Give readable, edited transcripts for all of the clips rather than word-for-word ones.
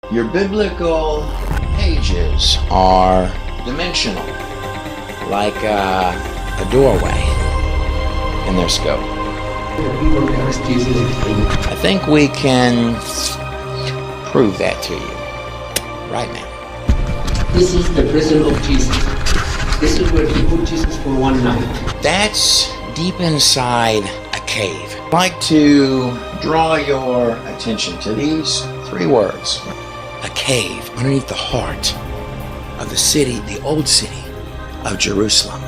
Your biblical pages are dimensional, like a doorway in their scope. I think we can prove that to you right now. This is the prison of Jesus. This is where he put Jesus for one night. That's deep inside a cave. I'd like to draw your attention to these 3 words. A cave underneath the heart of the city, the old city of Jerusalem,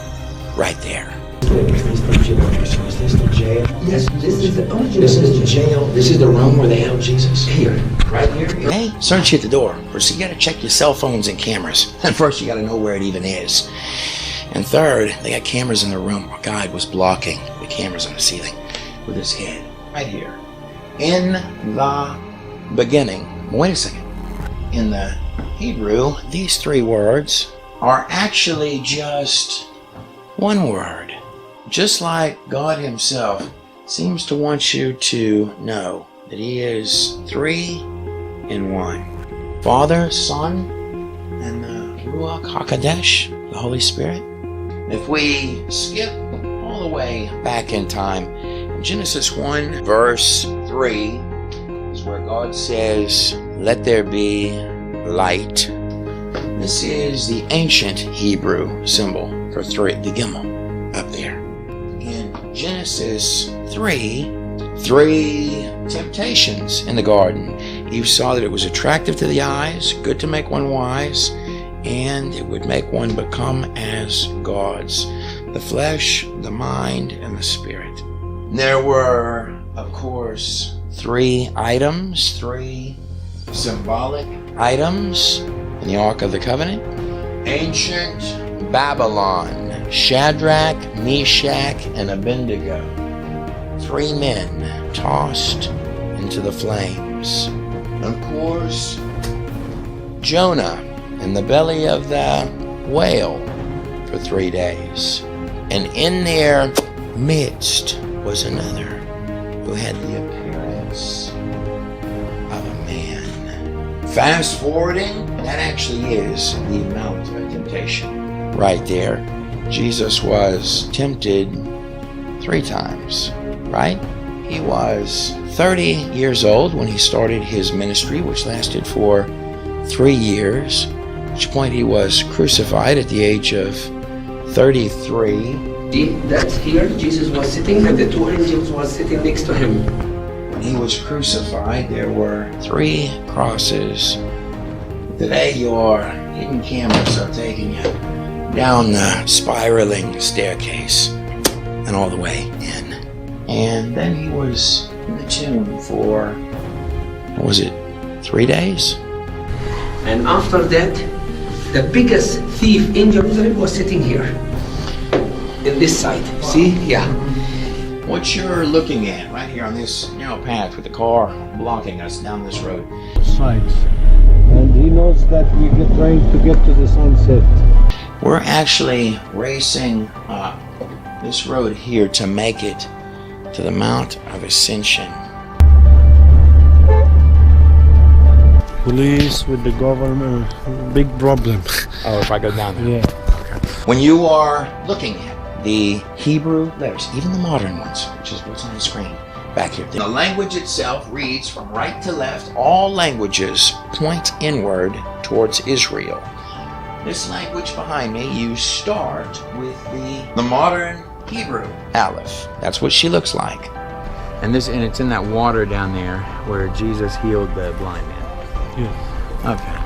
right there. Is this the jail? Yes, this is the This is the jail. This is the room where they held Jesus. here. Right here. Hey, search at the door. First, you got to check your cell phones and cameras. And first, you got to know where it even is. And third, they got cameras in the room. Our guide was blocking the cameras on the ceiling with his head right here. In the beginning. Wait a second. In the Hebrew, these 3 words are actually just one word. Just like God himself seems to want you to know that he is 3 in 1. Father, Son, and the Ruach HaKodesh, the Holy Spirit. If we skip all the way back in time, in Genesis 1 verse 3 is where God says, "Let there be light." This is the ancient Hebrew symbol for 3, the Gimel, up there. In Genesis 3 temptations in the garden. Eve saw that it was attractive to the eyes, good to make one wise, and it would make one become as gods, the flesh, the mind, and the spirit. There were, of course, 3 items, 3 symbolic items in the Ark of the Covenant. Ancient Babylon, Shadrach, Meshach, and Abednego. 3 men tossed into the flames. Of course, Jonah in the belly of the whale for 3 days. And in their midst was another who had the appearance of a man. Fast forwarding, that actually is the Mount of Temptation. Right there, Jesus was tempted 3 times, right? He was 30 years old when he started his ministry, which lasted for 3 years, at which point he was crucified at the age of 33. See, that's here. Jesus was sitting and the 2 angels was sitting next to him. When he was crucified, there were 3 crosses. Today, your hidden cameras are taking you down the spiraling staircase and all the way in. And then he was in the tomb for, what was it, 3 days? And after that, the biggest thief in Jerusalem was sitting here. In this side. See? Yeah. What you're looking at right here on this narrow path with the car blocking us down this road. Sides. And he knows that we're trying to get to the sunset. We're actually racing up this road here to make it to the Mount of Ascension. Police with the government, big problem. Oh, if I go down there? Yeah. Okay. When you are looking at the Hebrew letters, even the modern ones, which is what's on the screen back here, the language itself reads from right to left. All languages point inward towards Israel. This language behind me, you start with the modern Hebrew Aleph. That's what she looks like. And it's in that water down there where Jesus healed the blind man. Yeah. Okay.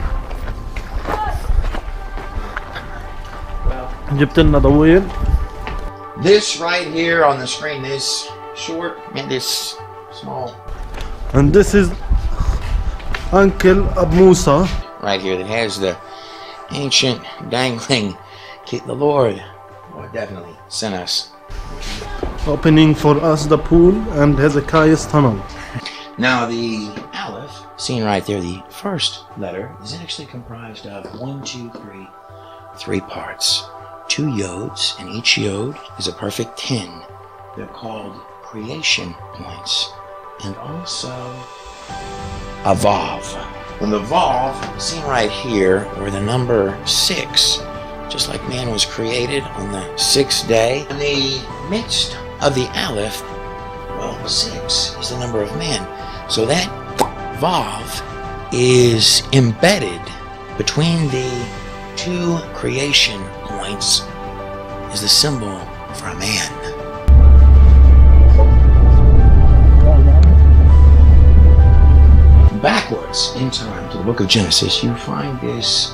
جبت لنا ضويل. This right here on the screen, this short and this small. And this is Uncle Abu Musa. Right here that has the ancient dangling. The Lord definitely sent us. Opening for us the pool and Hezekiah's tunnel. Now the Aleph, seen right there, the first letter, is actually comprised of 3 parts. 2 yods, and each yod is a perfect 10. They're called creation points. And also a vav, When the Vav, seen right here, where the number 6, just like man was created on the 6th day. In the midst of the Aleph, well, 6 is the number of man. So that Vav is embedded between the 2 creation points, is the symbol for a man. Backwards in time to the book of Genesis, you find this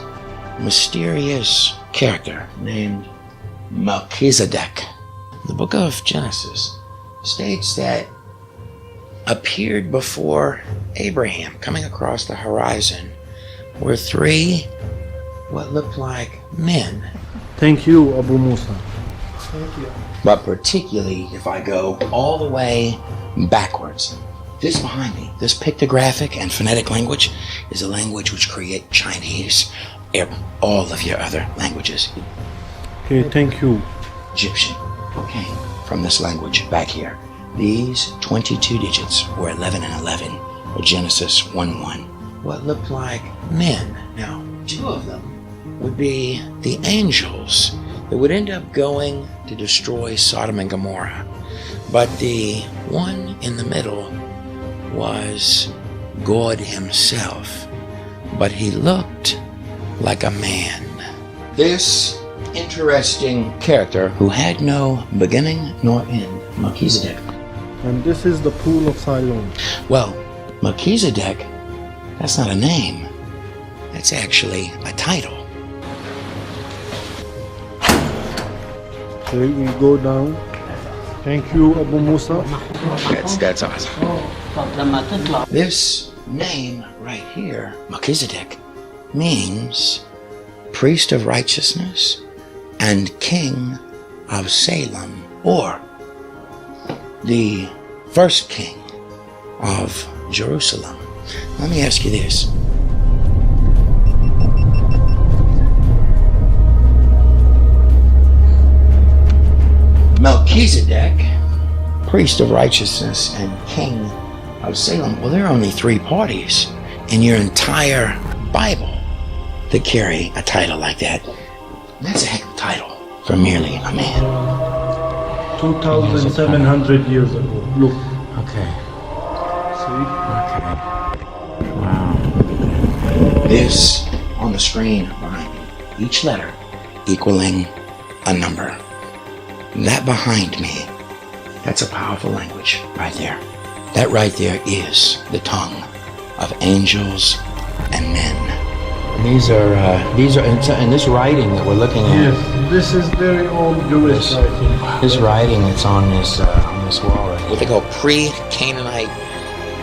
mysterious character named Melchizedek. The book of Genesis states that appeared before Abraham, coming across the horizon, were 3 what looked like men. Thank you, Abu Musa. Thank you. But particularly if I go all the way backwards. This behind me, this pictographic and phonetic language is a language which create Chinese, all of your other languages. Okay, thank you. Egyptian came from this language back here. These 22 digits were 11 and 11, or Genesis 1:1. What looked like men. Now, 2 of them would be the angels that would end up going to destroy Sodom and Gomorrah. But the one in the middle was God himself, but he looked like a man. This interesting character who had no beginning nor end, Melchizedek. And this is the pool of Siloam. Well, Melchizedek, that's not a name. That's actually a title. Okay, we go down. Thank you, Abu Musa. That's awesome. This name right here, Melchizedek, means priest of righteousness and king of Salem, or the first king of Jerusalem. Let me ask you this. Melchizedek, priest of righteousness and king of Salem. Well, there are only 3 parties in your entire Bible that carry a title like that. That's a heck of a title for merely a man. 2,700 years ago. Look. Okay. See? Okay. Wow. This on the screen behind me, each letter equaling a number. That behind me, that's a powerful language right there. That right there is the tongue of angels and men. These are in this writing that we're looking at. Yes, this is very old Jewish writing. This writing that's on this wall right here. What they call pre-Canaanite.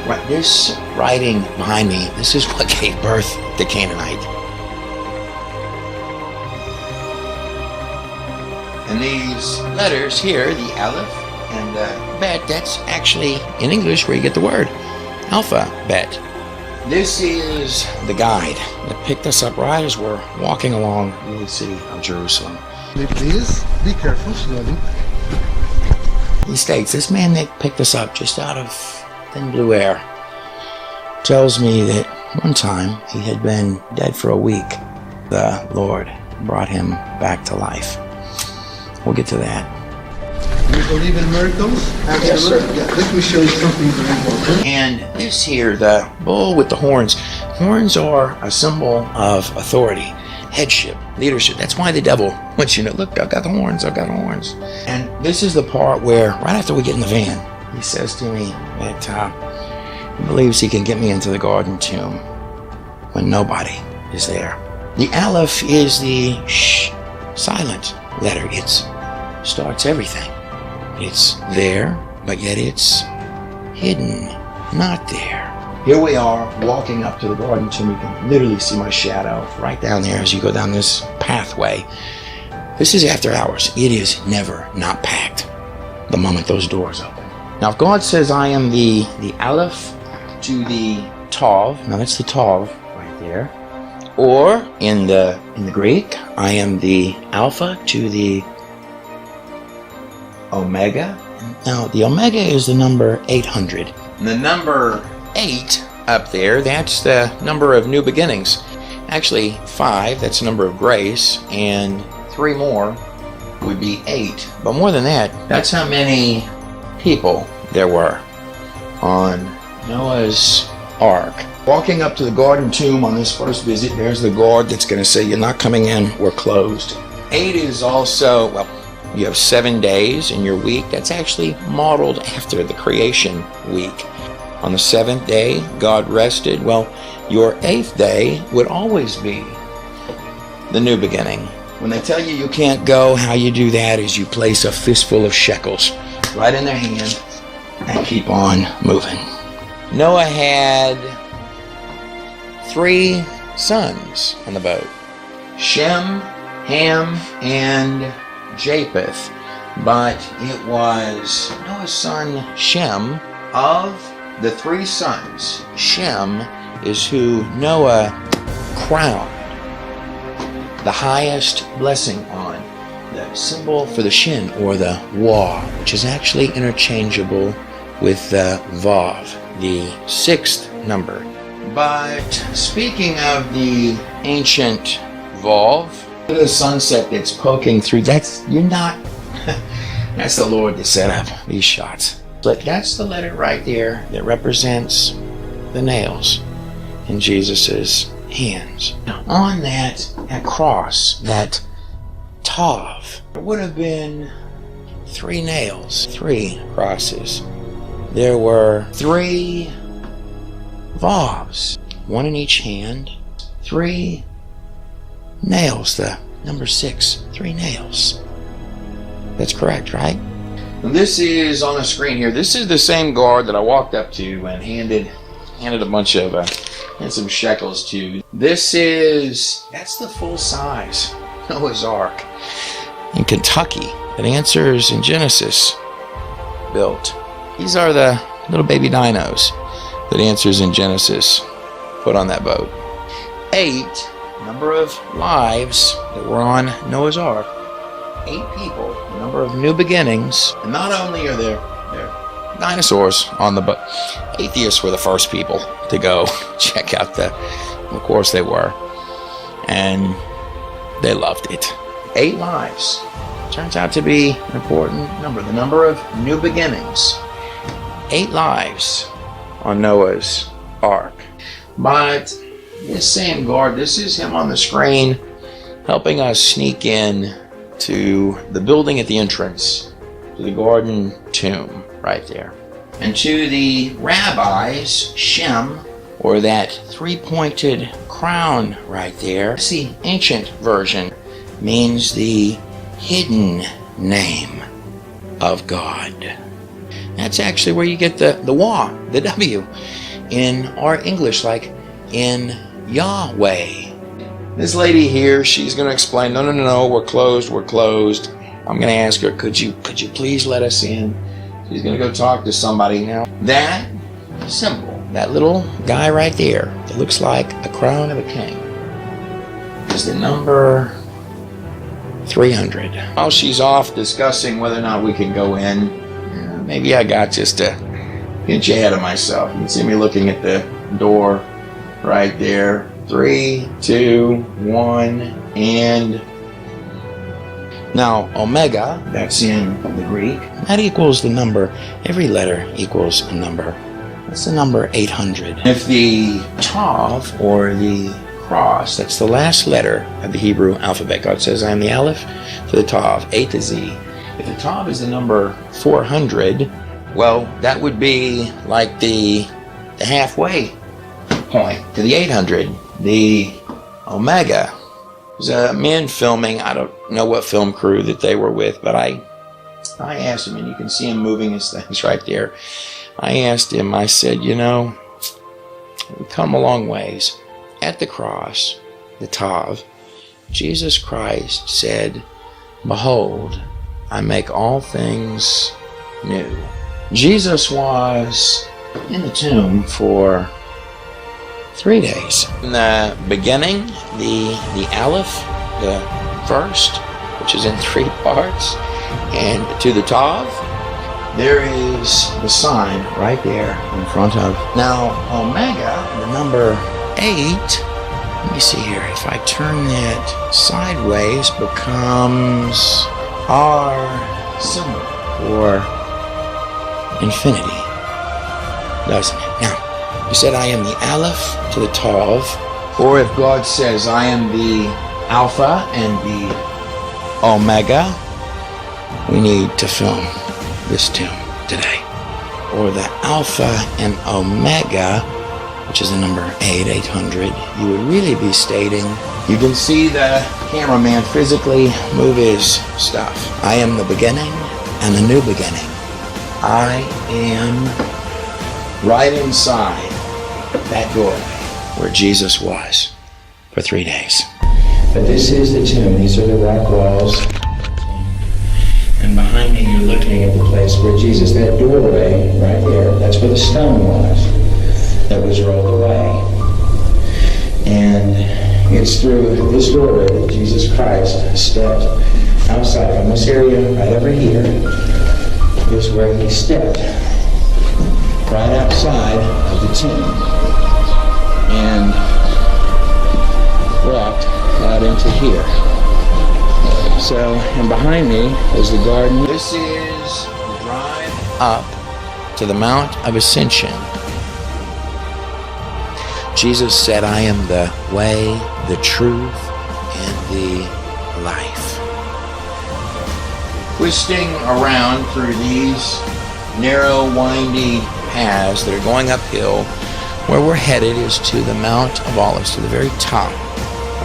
Right, this writing behind me, this is what gave birth to Canaanite. And these letters here, the Aleph and the Bet, that's actually in English where you get the word alphabet. This is the guide that picked us up right as we're walking along in the city of Jerusalem. Please be careful, slowly. He states, this man that picked us up just out of thin blue air tells me that one time he had been dead for a week. The Lord brought him back to life. We'll get to that. You believe in miracles? Yes, sir. Yeah, let me show you something very important. And this here, the bull with the horns. Horns are a symbol of authority, headship, leadership. That's why the devil wants you to know, look, I've got the horns, I've got the horns. And this is the part where, right after we get in the van, he says to me that he believes he can get me into the garden tomb when nobody is there. The Aleph is the silent letter. It starts everything. It's there, but yet it's hidden, not there. Here we are walking up to the garden tomb. You can literally see my shadow right down there as you go down this pathway. This is after hours. It is never not packed the moment those doors open. Now, if God says I am the Aleph to the Tav, now that's the Tav right there, or in the Greek, I am the Alpha to the Omega. Now, the Omega is the number 800. And the number 8 up there, that's the number of new beginnings. Actually, 5, that's the number of grace, and 3 more would be 8. But more than that, that's how many people there were on Noah's Ark. Walking up to the garden tomb on this first visit, there's the guard that's going to say, you're not coming in, we're closed. 8 is also, well, you have 7 days in your week. That's actually modeled after the creation week. On the 7th day, God rested. Well, your 8th day would always be the new beginning. When they tell you can't go, how you do that is you place a fistful of shekels right in their hand and keep on moving. Noah had 3 sons on the boat: Shem, Ham, and Japheth. But it was Noah's son Shem. Of the 3 sons, Shem is who Noah crowned the highest blessing on, the symbol for the shin, or the wah, which is actually interchangeable with the vav, the 6th number. But speaking of the ancient vav, the sunset that's poking through, that's the Lord that set up these shots. But that's the letter right there that represents the nails in Jesus's hands. On that cross, that tav, there would have been 3 nails, 3 crosses. There were 3 vavs, 1 in each hand, 3 nails, the number 6, 3 nails. That's correct, right? This is on the screen here. This is the same guard that I walked up to and handed a bunch of and some shekels to. That's the full size Noah's Ark in Kentucky that Answers in Genesis built. These are the little baby dinos that Answers in Genesis put on that boat. 8, number of lives that were on Noah's Ark. 8 people, the number of new beginnings. And not only are there dinosaurs on the boat, atheists were the first people to go check out of course they were. And they loved it. 8 lives. Turns out to be an important number. The number of new beginnings. 8 lives on Noah's Ark. But this same guard, this is him on the screen helping us sneak in to the building at the entrance to the garden tomb right there. And to the rabbis, Shem, or that 3-pointed crown right there, it's the ancient version, means the hidden name of God. That's actually where you get the wah, the W, in our English, like in Yahweh. This lady here, she's going to explain, no, we're closed. I'm going to ask her, could you please let us in? She's going to go talk to somebody now. That symbol, that little guy right there, that looks like a crown of a king, is the number 300. While she's off discussing whether or not we can go in, maybe I got just a inch ahead of myself. You can see me looking at the door right there. 3, 2, 1, and now omega, that's in the Greek, that equals the number, every letter equals a number. That's the number 800. If the tav, or the cross, that's the last letter of the Hebrew alphabet. God says, I am the Aleph to the tav, A to Z. If the tav is the number 400, well, that would be like the halfway point to the 800. The omega. There's a man filming. I don't know what film crew that they were with, but I asked him, and you can see him moving his things right there. I asked him, I said, we've come a long ways. At the cross, the tav, Jesus Christ said, behold, I make all things new. Jesus was in the tomb for 3 days. In the beginning, the Aleph, the first, which is in 3 parts, and to the Tav, there is the sign right there in front of. Now, Omega, the number 8, let me see here. If I turn that sideways, becomes our symbol for infinity, doesn't it? Now, you said I am the Aleph to the Tav, or if God says I am the Alpha and the Omega, we need to film this tune today. Or the Alpha and Omega, which is the number 800, you would really be stating, you can see the cameraman physically move his stuff. I am the beginning and the new beginning. I am right inside that doorway where Jesus was for 3 days. But this is the tomb. These are the rock walls. And behind me, you're looking at the place where Jesus, that doorway right there, that's where the stone was that was rolled away. And it's through this doorway that Jesus Christ stepped outside. From this area right over here is where he stepped right outside of the tomb and walked out into here. So, and behind me is the garden. This is the drive up to the Mount of Ascension. Jesus said, I am the way, the truth, and the life. Twisting around through these narrow, windy paths that are going uphill, where we're headed is to the Mount of Olives, to the very top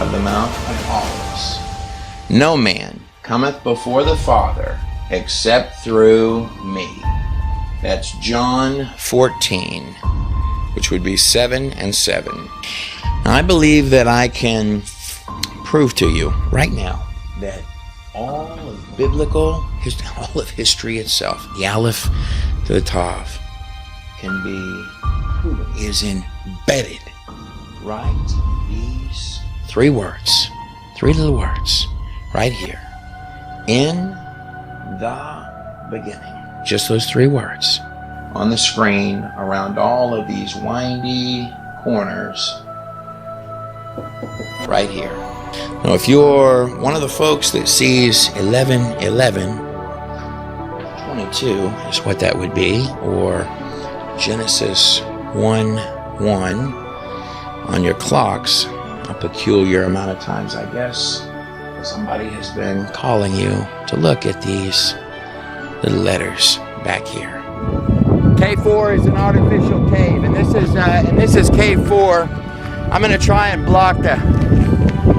of the Mount of Olives. No man cometh before the Father except through me. That's John 14, which would be 7 and 7. Now, I believe that I can prove to you right now that all of biblical history, all of history itself, the Aleph to the Tav, can be proven, is embedded right in these 3 words, 3 little words, right here. In the beginning. Just those 3 words on the screen around all of these windy corners right here. Now, if you're one of the folks that sees 11:11, 22 is what that would be, or Genesis 1:1 on your clocks, a peculiar amount of times, I guess, somebody has been calling you to look at these little letters back here. K4 is an artificial cave, and this is K4. I'm going to try and block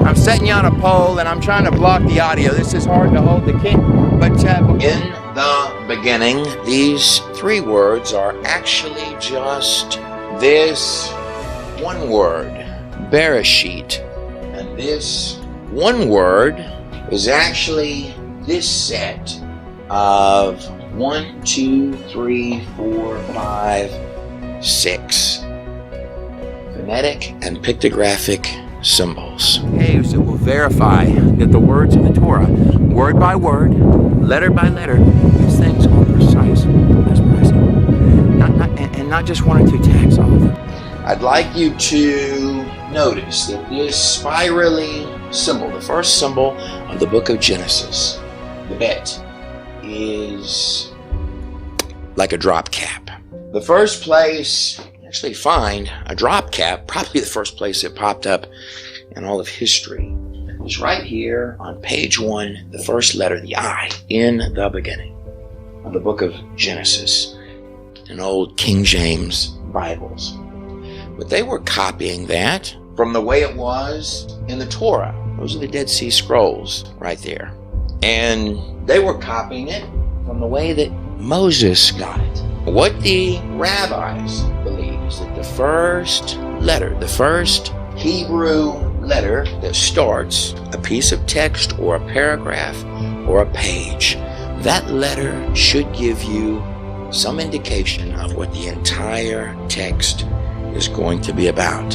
I'm setting you on a pole, and I'm trying to block the audio. This is hard to hold the key, but in the beginning, these 3 words are actually just this one word, Bereshit, and this one word is actually this set of 1, 2, 3, 4, 5, 6 phonetic and pictographic symbols. Caves that will verify that the words of the Torah, word by word, letter by letter, these things are precise, mesmerizing. Not just 1 or 2 tags, all of them. I'd like you to notice that this spirally symbol, the first symbol of the book of Genesis, the bet, is like a drop cap. The first place you actually find a drop cap, probably the first place it popped up in all of history, is right here on page 1, the first letter, the I, in the beginning of the book of Genesis, in old King James Bibles. But they were copying that from the way it was in the Torah. Those are the Dead Sea Scrolls right there. And they were copying it from the way that Moses got it. What the rabbis believe is that the first letter, the first Hebrew letter that starts a piece of text or a paragraph or a page, that letter should give you some indication of what the entire text is going to be about.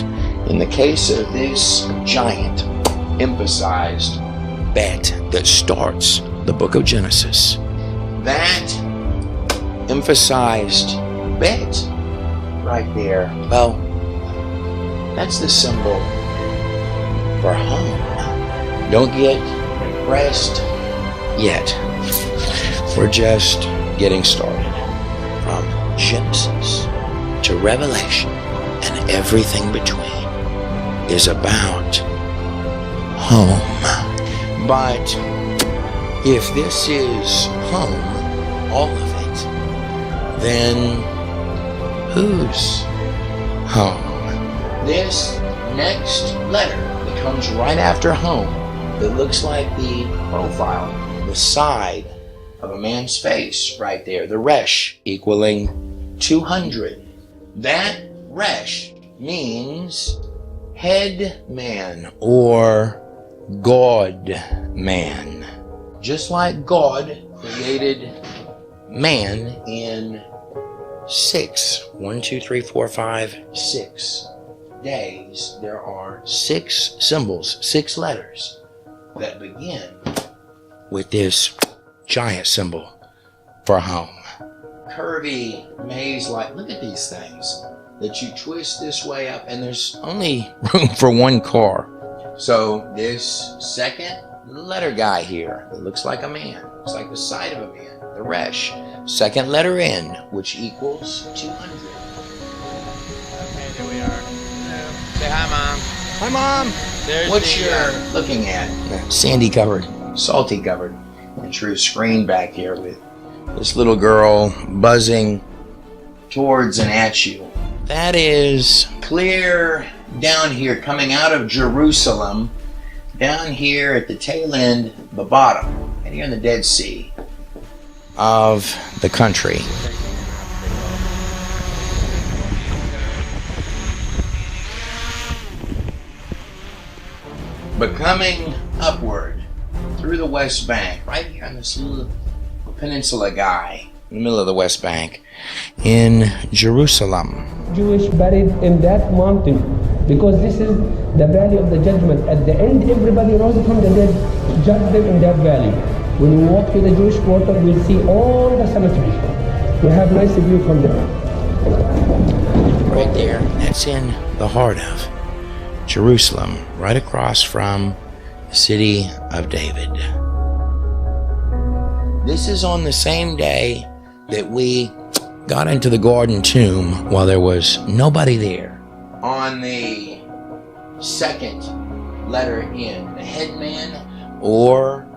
In the case of this giant, emphasized bet that starts the book of Genesis, that emphasized bed right there. Well, that's the symbol for home. Don't get impressed yet. We're just getting started. From Genesis to Revelation and everything between is about home. But if this is home, all of it, then whose home? This next letter that comes right after home, that looks like the profile, the side of a man's face right there, the resh equaling 200. That resh means head man or God man. Just like God created man in 6 days, there are 6 symbols, 6 letters that begin with this giant symbol for home. Curvy maze-like, look at these things that you twist this way up, and there's only room for one car. So this second letter guy here, it looks like a man, looks like the side of a man, the resh. Second letter N, which equals 200. Okay, there we are. Say hi, Mom. Hi, Mom. There's What you're looking at, sandy covered, salty covered, and true screen back here with this little girl buzzing towards and at you. That is clear down here, coming out of Jerusalem, down here at the tail end, the bottom, and here in the Dead Sea of the country. But coming upward through the West Bank, right here on this little peninsula guy, in the middle of the West Bank, in Jerusalem. Jewish buried in that mountain, because this is the valley of the judgment. At the end, everybody rose from the dead, judge them in that valley. When you walk to the Jewish quarter, we'll see all the cemeteries. We have nice view from there. Right there, that's in the heart of Jerusalem, right across from the city of David. This is on the same day that we got into the garden tomb while there was nobody there. On the second letter N, the head man or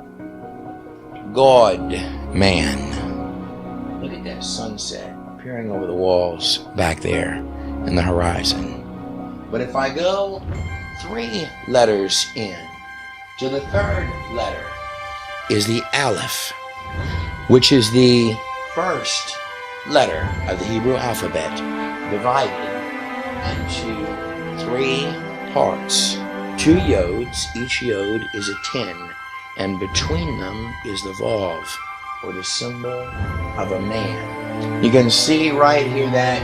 God man. Look at that sunset appearing over the walls back there in the horizon. But if I go 3 letters in to the third letter is the Aleph, which is the first letter of the Hebrew alphabet, divided into 3 parts. 2 yods, each yod is a 10, and between them is the vav, or the symbol of a man. You can see right here that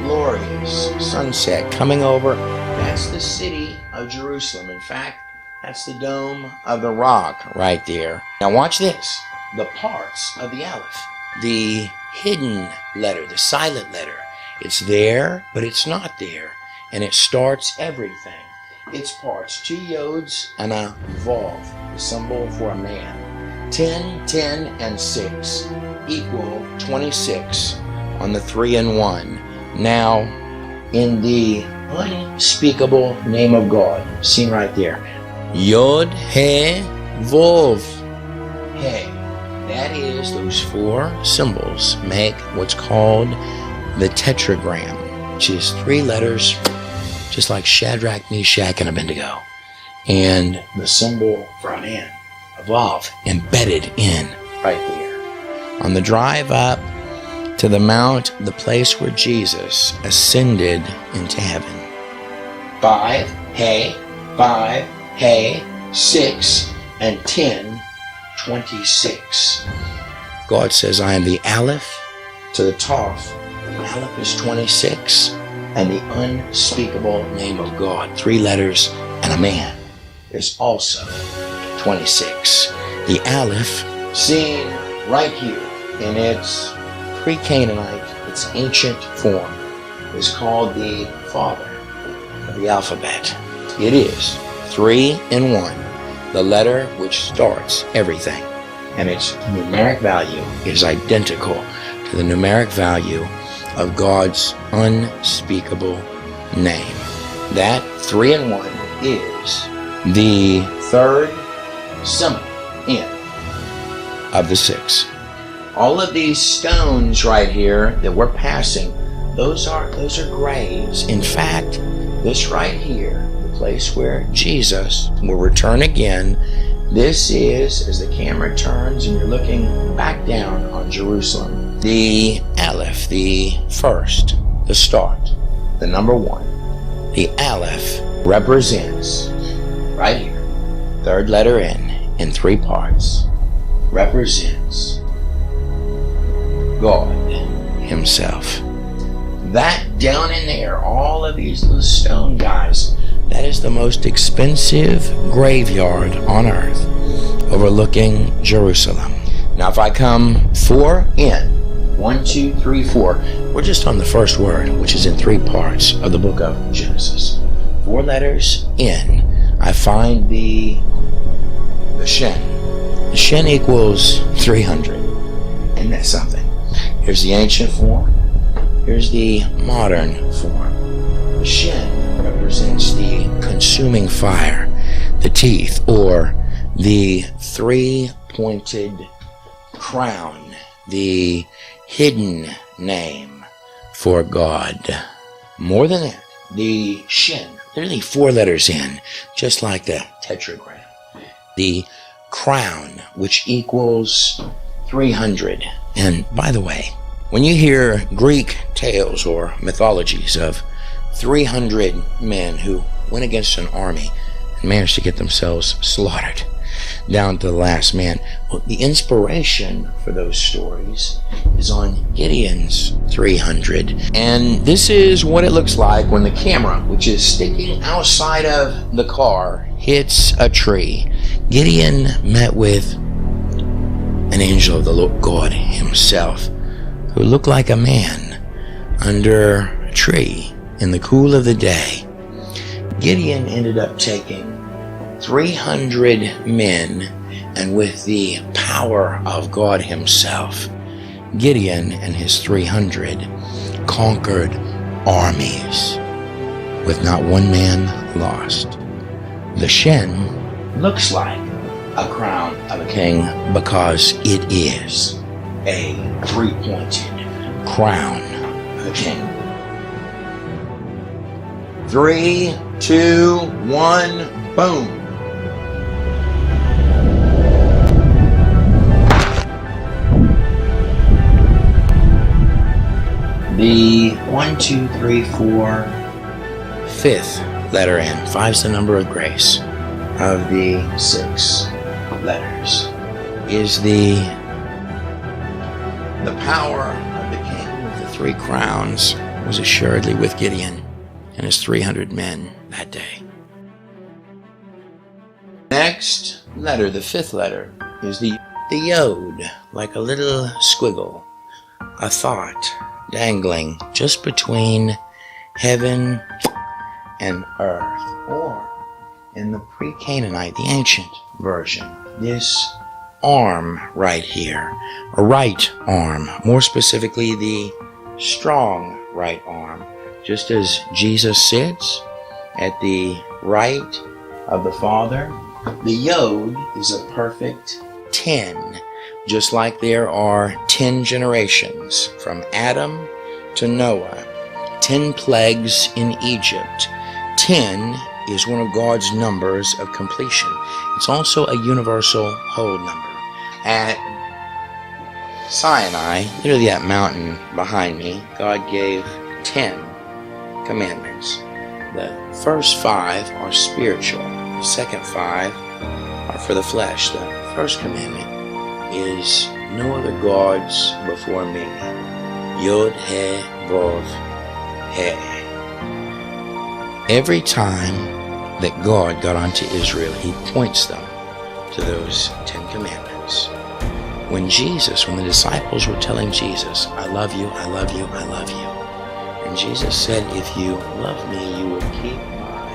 glorious sunset coming over. That's the city of Jerusalem. In fact, that's the Dome of the Rock right there. Now watch this. The parts of the Aleph. The hidden letter, the silent letter. It's there, but it's not there. And it starts everything. Its parts, 2 yods and a vav, the symbol for a man. 10, 10, and 6 equal 26 on the 3 and 1. Now, in the unspeakable name of God, seen right there. Yod, He, Vov. He. That is, those 4 symbols make what's called the tetragram, which is 3 letters, just like Shadrach, Meshach, and Abednego. And the symbol for a man, a Vav, embedded in right there. On the drive up to the mount, the place where Jesus ascended into heaven. 5, He, 5, He, 6, and 10, 26. God says, I am the Aleph to the Toph. The Aleph is 26, and the unspeakable name of God, 3 letters and a man, is also 26. The Aleph, seen right here in its pre-Canaanite, its ancient form, is called the father of the alphabet. It is 3 in 1, the letter which starts everything, and its numeric value is identical to the numeric value of God's unspeakable name. That 3 in 1 is the third symbol in of the 6. All of these stones right here that we're passing, those are graves. In fact, this right here, the place where Jesus will return again, this is, as the camera turns and you're looking back down on Jerusalem, the Aleph, the first, the start, the number 1. The Aleph represents, right here, third letter in 3 parts, represents God Himself. That down in there, all of these little stone guys, that is the most expensive graveyard on earth, overlooking Jerusalem. Now if I come 4 in, 1, 2, 3, 4, we're just on the first word, which is in 3 parts of the book of Genesis. 4 letters in, I find the Shin. The Shin equals 300. Isn't that something? Here's the ancient form. Here's the modern form. The Shin represents the consuming fire, the teeth, or the 3-pointed crown, the hidden name for God. More than that, the Shin, literally 4 letters in, just like the tetragram. The crown, which equals 300. And by the way, when you hear Greek tales or mythologies of 300 men who went against an army and managed to get themselves slaughtered down to the last man, well, the inspiration for those stories is on Gideon's 300. And this is what it looks like when the camera, which is sticking outside of the car, hits a tree. Gideon met with an angel of the Lord God Himself, who looked like a man under a tree in the cool of the day. Gideon ended up taking 300 men, and with the power of God Himself, Gideon and his 300 conquered armies with not one man lost. The Shin looks like a crown of a king because it is a 3-pointed crown of a king. 3, 2, 1, boom. The 1, 2, 3, 4, 5th letter in. 5's the number of grace of the 6 letters. Is the power of the king with the 3 crowns was assuredly with Gideon and his 300 men that day. Next letter, the 5th letter, is the Yod, like a little squiggle, a thought dangling just between heaven and earth, or in the pre-Canaanite, the ancient version, this arm right here, a right arm, more specifically the strong right arm, just as Jesus sits at the right of the Father. The Yod is a perfect 10, just like there are 10 generations from Adam to Noah, 10 plagues in Egypt. 10 is one of God's numbers of completion. It's also a universal whole number. At Sinai, literally that mountain behind me, God gave 10 commandments. The first 5 are spiritual. The second 5 are for the flesh. The first commandment is no other gods before me. Yod He Vov He. Every time that God got onto Israel, He points them to those 10 commandments. when the disciples were telling Jesus, I love you, I love you, I love you. And Jesus said, if you love me, you will keep my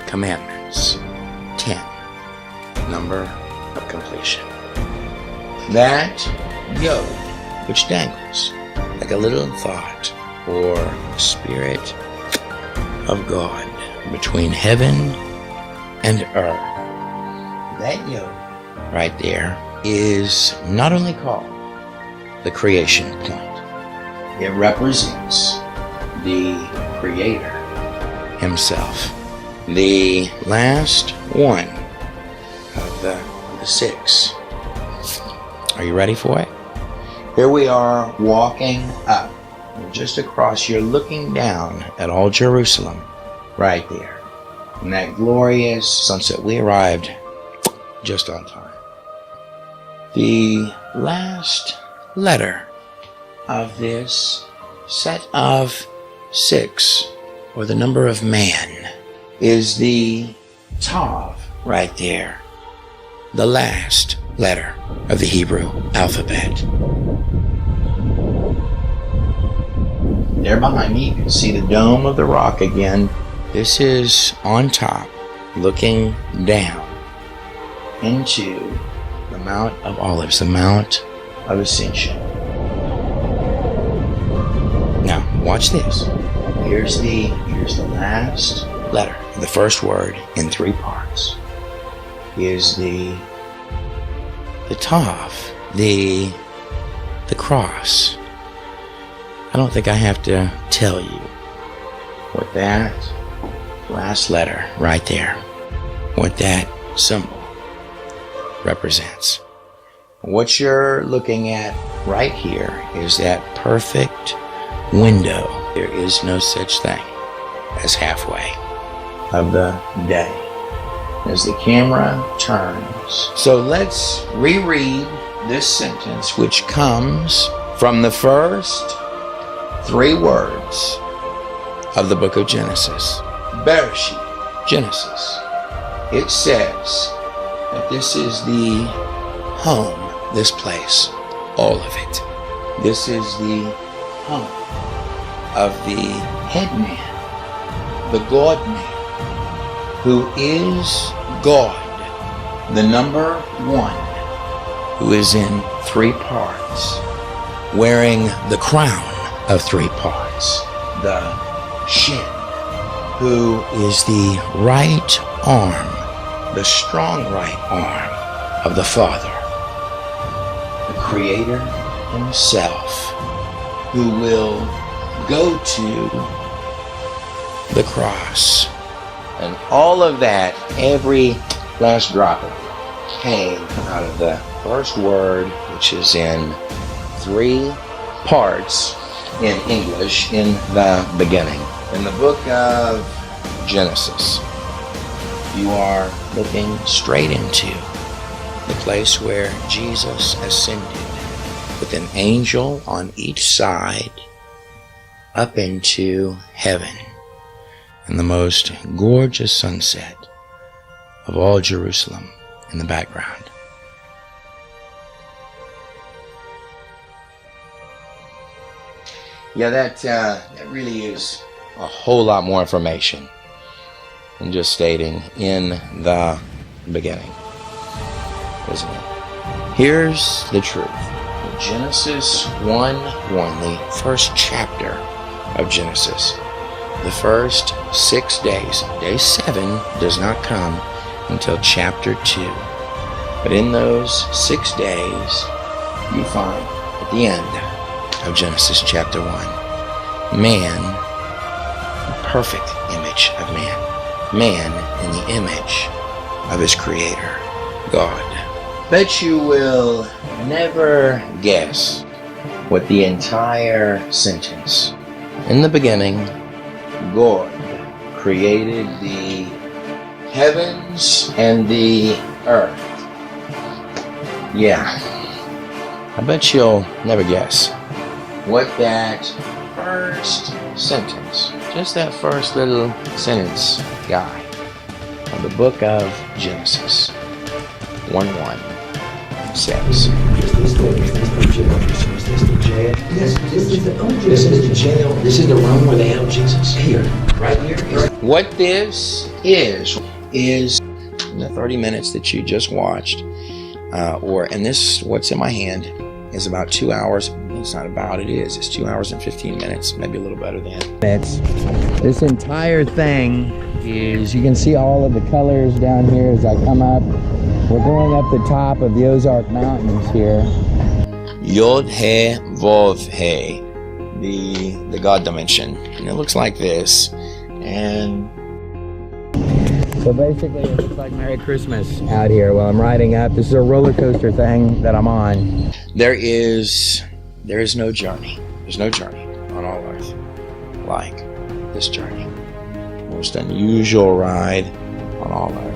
commandments. 10. Number of completion. That yoke which dangles like a little thought or spirit of God between heaven and earth. That yoke right there is not only called the creation point, it represents the Creator himself. The last one of the 6. Are you ready for it? Here we are walking up. Just across, you're looking down at all Jerusalem right there. And that glorious sunset. We arrived just on time. The last letter of this set of 6, or the number of man, is the Tav right there. The last letter of the Hebrew alphabet. There behind me, you can see the dome of the rock again. This is on top, looking down into the Mount of Olives, the Mount of Ascension. Now, watch this. Here's the last letter, the first word in 3 parts. Is the Tav, the cross. I don't think I have to tell you what that last letter right there, what that symbol represents. What you're looking at right here is that perfect window. There is no such thing as halfway of the day as the camera turns. So let's reread this sentence, which comes from the first 3 words of the book of Genesis. Bereshit, Genesis. It says that this is the home, this place, all of it. This is the home of the head man, the God man, who is God, the number 1, who is in 3 parts, wearing the crown of 3 parts, the Shin, who is the right arm, the strong right arm of the Father, the Creator himself, who will go to the cross. And all of that, every last drop of it, came out of the first word, which is in 3 parts in English, in the beginning. In the book of Genesis, you are looking straight into the place where Jesus ascended with an angel on each side up into heaven, and the most gorgeous sunset of all Jerusalem in the background. Yeah, that really is a whole lot more information than just stating in the beginning, isn't it? Here's the truth. Genesis 1:1, the first chapter of Genesis, the first 6 days. Day 7 does not come until chapter 2. But in those 6 days, you find at the end of Genesis chapter 1, man, the perfect image of man. Man in the image of his Creator, God. Bet you will never guess what the entire sentence. In the beginning, God created the heavens and the earth. Yeah, I bet you'll never guess what that first sentence, just that first little sentence, guy, of the book of Genesis 1:1 says. Is this the jail? So is this the jail? Yes, this is the This is the jail. This is the room where they held Jesus. here, right here. What this is the 30 minutes that you just watched, and this, what's in my hand, is about 2 hours. It's not about, it is. It's 2 hours and 15 minutes, maybe a little better than. This entire thing is, you can see all of the colors down here as I come up. We're going up the top of the Ozark Mountains here. Yod He Vov He, the God dimension, and it looks like this. And so basically it looks like Merry Christmas out here while I'm riding up. This is a roller coaster thing that I'm on. there is no journey. There's no journey on all earth like this journey. Most unusual ride on all earth.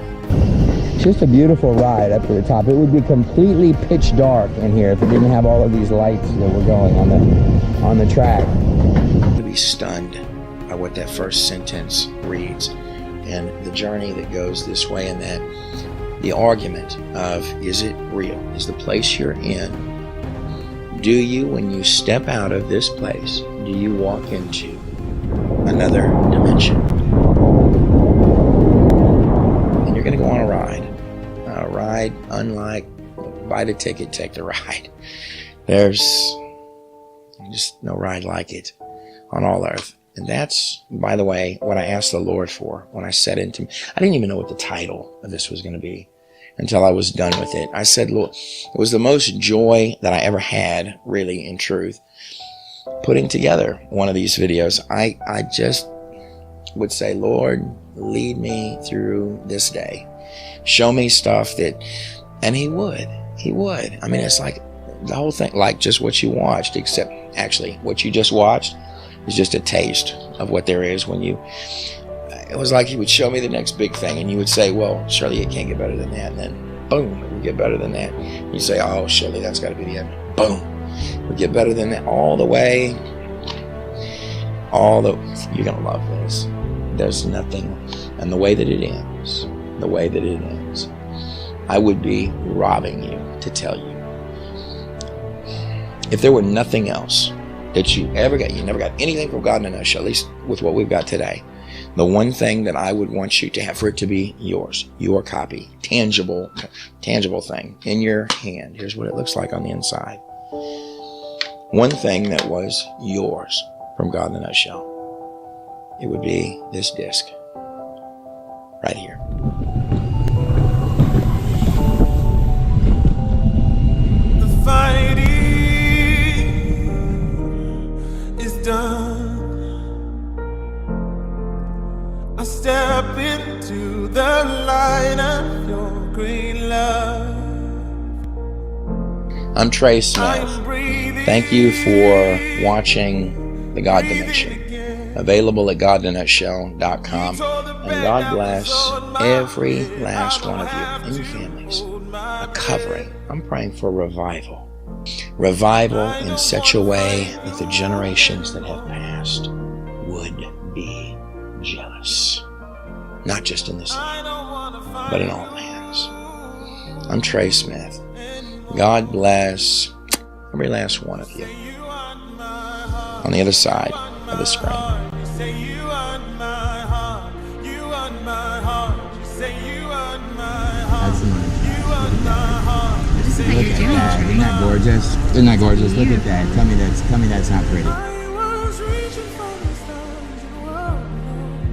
It's just a beautiful ride up to the top. It would be completely pitch dark in here if it didn't have all of these lights that were going on the track. To be stunned by what that first sentence reads, and the journey that goes this way, and that the argument of, is it real? Is the place you're in, do you, when you step out of this place, do you walk into another dimension? And you're going to go on a ride. A ride unlike buy the ticket, take the ride. There's just no ride like it on all earth. And that's, by the way, what I asked the Lord for when I set into, I didn't even know what the title of this was going to be until I was done with it. I said, Lord, it was the most joy that I ever had, really, in truth, putting together one of these videos. I just would say, Lord, lead me through this day. Show me stuff that, and He would. I mean, it's like the whole thing, like just what you watched, except actually what you just watched is just a taste of what there is when you, it was like He would show me the next big thing, and you would say, well, surely it can't get better than that. And then, boom, it would get better than that. You say, oh, surely that's got to be the end. Boom, it would get better than that. All the way, you're going to love this. There's nothing, and the way that it ends, I would be robbing you to tell you. If there were nothing else that you ever got, you never got anything from God in a nutshell, at least with what we've got today, the one thing that I would want you to have, for it to be yours, your copy, tangible thing in your hand. Here's what it looks like on the inside. One thing that was yours from God in a nutshell, it would be this disc right here. The fighting is done. I step into the light of your great love. I'm Trey Smith. Thank you for watching The God Dimension. Available at godinanutshell.com. And God bless every last one of you and your families. A covering. I'm praying for revival. Revival in such a way that the generations that have passed would be jealous. Not just in this land, but in all lands. I'm Trey Smith. God bless every last one of you. On the other side of the screen. Look at that. Isn't that gorgeous? Isn't that gorgeous? Look at that. Tell me that's not pretty. I was reaching for the stars in the world,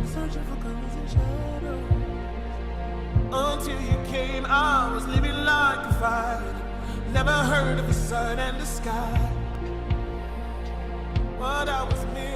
searching for colors and shadows. Until you came, I was living like a fighter. Never heard of the sun and the sky. What I was missing.